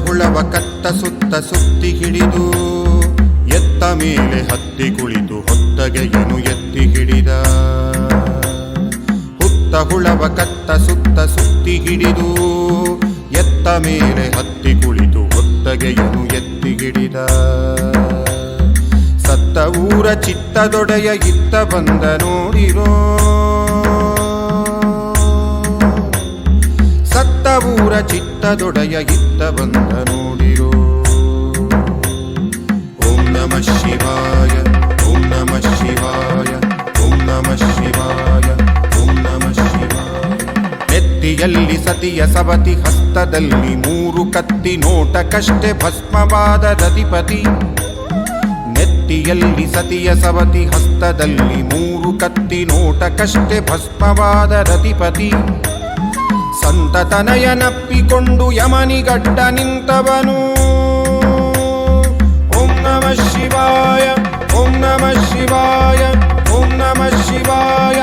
ಹುಳವ ಕತ್ತ ಸುತ್ತ ಸುತ್ತಿ ಹಿಡಿದು ಎತ್ತ ಮೇಲೆ ಹತ್ತಿ ಕುಳಿತು ಹೊತ್ತಗೆಯನು ಎತ್ತಿ ಹಿಡಿದ. ಹುತ್ತ ಹುಳವ ಕತ್ತ ಸುತ್ತ ಸುತ್ತಿ ಹಿಡಿದು ಎತ್ತ ಮೇಲೆ ಹತ್ತಿ ಕುಳಿತು ಹೊತ್ತಗೆಯನು ಎತ್ತಿ ಹಿಡಿದ. ಸತ್ತ ಊರ ಚಿತ್ತದೊಡೆಯ ಇತ್ತ ಬಂದ ನೋಡಿರೋ, ಸತ್ತ ಊರ ಚಿತ್ತದೊಡೆಯ ಇತ್ತ ಬಂದ ನೋಡಿರೋ. ಓಂ ನಮಃ ಶಿವಾಯ, ಓಂ ನಮಃ ಶಿವಾಯ, ಓಂ ನಮಃ ಶಿವಾಯ, ಓಂ ನಮಃ ಶಿವಾಯ. ನೆತ್ತಿಯಲ್ಲಿ ಸತಿಯ ಸವತಿ, ಹಸ್ತದಲ್ಲಿ 3 ಕತ್ತಿ, ನೋಟಕ್ಕಷ್ಟೇ ಭಸ್ಮವಾದ ರತಿಪತಿ. ನೆತ್ತಿಯಲ್ಲಿ ಸತಿಯ ಸವತಿ, ಹಸ್ತದಲ್ಲಿ 3 ಕತ್ತಿ, ನೋಟಕ್ಕಷ್ಟೇ ಭಸ್ಮವಾದ ರತಿಪತಿ. ಸಂತತನಯನಪ್ಪಿಕೊಂಡು ಯಮನಿಗಡ್ಡ ನಿಂತವನು. ಓಂ ನಮಃ ಶಿವಾಯ, ಓಂ ನಮಃ ಶಿವಾಯ, ಓಂ ನಮಃ ಶಿವಾಯ,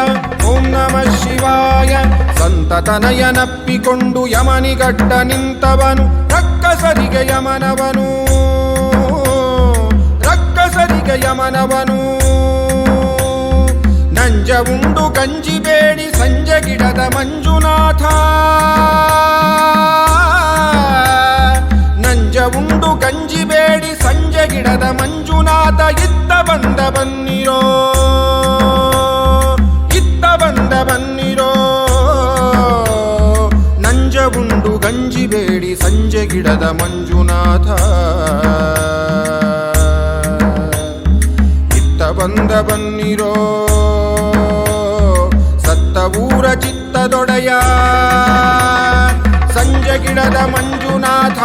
ಓಂ ನಮಃ ಶಿವಾಯ. ಸಂತತನಯನಪ್ಪಿಕೊಂಡು ಯಮನಿಗಡ್ಡ ನಿಂತವನು. ರಕ್ಕಸರಿಗೆ ಯಮನವನು, ರಕ್ಕಸರಿಗೆ ಯಮನವನು. ನಂಜ ಉಂಡು ಗಂಜಿ ಬೇಡಿ ಸಂಜೆ ಗಿಡದ ಮಂಜುನಾಥ. ನಂಜ ಉಂಡು ಗಂಜಿ ಬೇಡಿ ಸಂಜೆ ಗಿಡದ ಮಂಜುನಾಥ. ಇತ್ತ ಬಂದ ಬನ್ನಿರೋ, ಇತ್ತ ಬಂದ ಬನ್ನಿರೋ. ನಂಜ ಉಂಡು ಗಂಜಿ ಬೇಡಿ ಸಂಜೆ ಗಿಡದ ಮಂಜುನಾಥ. ಇತ್ತ ಬಂದ ಬನ್ನಿರೋ, ಸತ್ತ ಊರ ಚಿತ್ತದೊಡೆಯ ಸಂಜೆ ಗಿಡದ ಮಂಜುನಾಥ.